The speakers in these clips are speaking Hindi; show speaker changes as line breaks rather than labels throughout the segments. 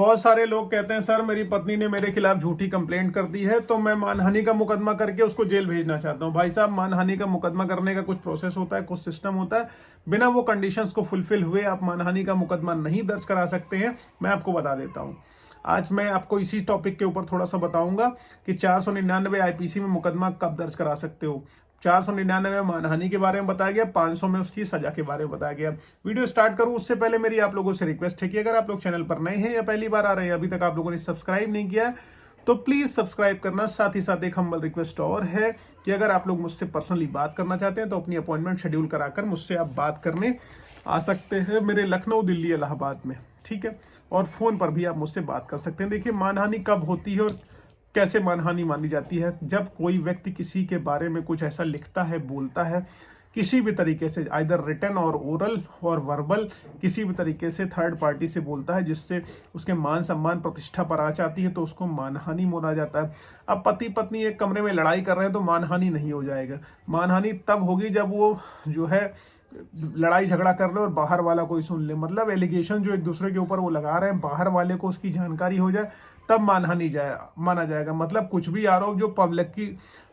बहुत सारे लोग कहते हैं सर मेरी पत्नी ने मेरे खिलाफ झूठी कंप्लेंट कर दी है तो मैं मानहानि का मुकदमा करके उसको जेल भेजना चाहता हूं। भाई साहब, मानहानि का मुकदमा करने का कुछ प्रोसेस होता है, कुछ सिस्टम होता है। बिना वो कंडीशंस को फुलफिल हुए आप मानहानि का मुकदमा नहीं दर्ज करा सकते हैं। मैं आपको बता देता हूं। आज मैं आपको इसी टॉपिक के ऊपर थोड़ा सा बताऊंगा कि 499 आईपीसी में मुकदमा कब दर्ज करा सकते हो। 499 में मानहानि के बारे में बताया गया, 500 में उसकी सजा के बारे में बताया गया। वीडियो स्टार्ट करूं उससे पहले मेरी आप लोगों से रिक्वेस्ट है कि अगर आप लोग चैनल पर नए हैं या पहली बार आ रहे हैं, अभी तक आप लोगों ने सब्सक्राइब नहीं किया है तो प्लीज सब्सक्राइब करना। साथ ही साथ एक हम्बल रिक्वेस्ट और है कि अगर आप लोग मुझसे पर्सनली बात करना चाहते हैं तो अपनी अपॉइंटमेंट शेड्यूल कराकर मुझसे आप बात करने आ सकते हैं मेरे लखनऊ, दिल्ली, इलाहाबाद में, ठीक है। और फोन पर भी आप मुझसे बात कर सकते हैं। देखिए, मानहानि कब होती है और कैसे मानहानि मानी जाती है। जब कोई व्यक्ति किसी के बारे में कुछ ऐसा लिखता है, बोलता है, किसी भी तरीके से, आइदर रिटन और ओरल और वर्बल, किसी भी तरीके से थर्ड पार्टी से बोलता है जिससे उसके मान सम्मान प्रतिष्ठा पर आंच आती है, तो उसको मानहानि माना जाता है। अब पति पत्नी एक कमरे में लड़ाई कर रहे हैं तो मानहानि नहीं हो जाएगा। मानहानि तब होगी जब वो जो है लड़ाई झगड़ा कर रहे और बाहर वाला कोई सुन ले, मतलब एलिगेशन जो एक दूसरे के ऊपर वो लगा रहे हैं, बाहर वाले को उसकी जानकारी हो जाए, तब मानहानि माना जाएगा। मतलब कुछ भी आरोप जो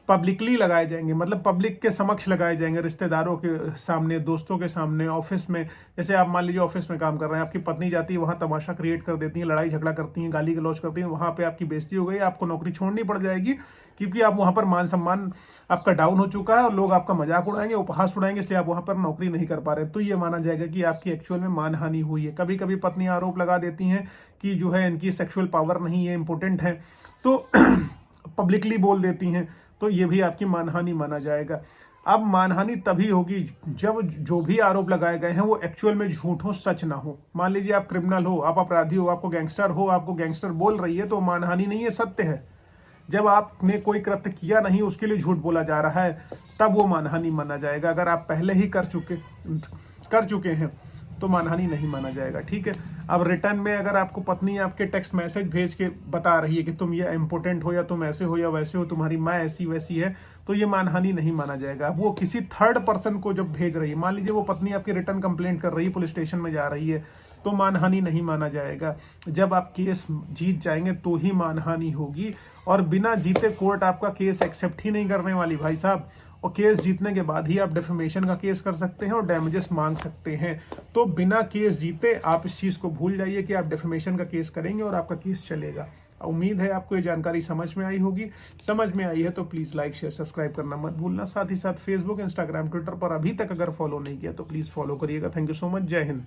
पब्लिकली लगाए जाएंगे, मतलब पब्लिक के समक्ष लगाए जाएंगे, रिश्तेदारों के सामने, दोस्तों के सामने, ऑफिस में। जैसे आप मान लीजिए ऑफिस में काम कर रहे हैं, आपकी पत्नी जाती है वहां तमाशा क्रिएट कर देती है, लड़ाई झगड़ा करती है, गाली गलौज करती है, वहां पे आपकी बेइज्जती हो गई, आपको नौकरी छोड़नी पड़ जाएगी, क्योंकि आप वहां पर मान सम्मान आपका डाउन हो चुका है और लोग आपका मजाक उड़ाएंगे, उपहास उड़ाएंगे, इसलिए आप वहां पर नौकरी नहीं कर पा रहे। तो ये माना जाएगा कि आपकी एक्चुअल में मानहानि हुई है। कभी कभी पत्नी आरोप लगा देती हैं कि जो है इनकी सेक्सुअल पावर नहीं है, इंपोर्टेंट है, तो पब्लिकली बोल देती हैं, तो ये भी आपकी मानहानि माना जाएगा। अब मानहानि तभी होगी जब जो भी आरोप लगाए गए हैं वो एक्चुअल में झूठ हो, सच ना हो। मान लीजिए आप क्रिमिनल हो, आप अपराधी हो, आपको गैंगस्टर बोल रही है, तो मानहानि नहीं है, सत्य है। जब आपने कोई कृत्य किया नहीं, उसके लिए झूठ बोला जा रहा है, तब वो मानहानि माना जाएगा। अगर आप पहले ही कर चुके हैं तो मानहानि नहीं माना जाएगा, ठीक है। अब रिटर्न में अगर आपको पत्नी आपके टेक्स्ट मैसेज भेज के बता रही है कि तुम ये इम्पोर्टेंट हो, या तुम ऐसे हो या वैसे हो, तुम्हारी माँ ऐसी वैसी है, तो ये मानहानि नहीं माना जाएगा। वो किसी थर्ड पर्सन को जब भेज रही है, मान लीजिए वो पत्नी आपकी रिटर्न कंप्लेंट कर रही है, पुलिस स्टेशन में जा रही है, तो मानहानि नहीं माना जाएगा। जब आप केस जीत जाएंगे तो ही मानहानि होगी, और बिना जीते कोर्ट आपका केस एक्सेप्ट ही नहीं करने वाली भाई साहब। और केस जीतने के बाद ही आप डिफेमेशन का केस कर सकते हैं और डैमेजेस मांग सकते हैं। तो बिना केस जीते आप इस चीज को भूल जाइए कि आप डिफेमेशन का केस करेंगे और आपका केस चलेगा। उम्मीद है आपको ये जानकारी समझ में आई होगी। समझ में आई है तो प्लीज लाइक, शेयर, सब्सक्राइब करना मत भूलना। साथ ही साथ फेसबुक, इंस्टाग्राम, ट्विटर पर अभी तक अगर फॉलो नहीं किया तो प्लीज फॉलो करिएगा। Thank you so much. जय हिंद।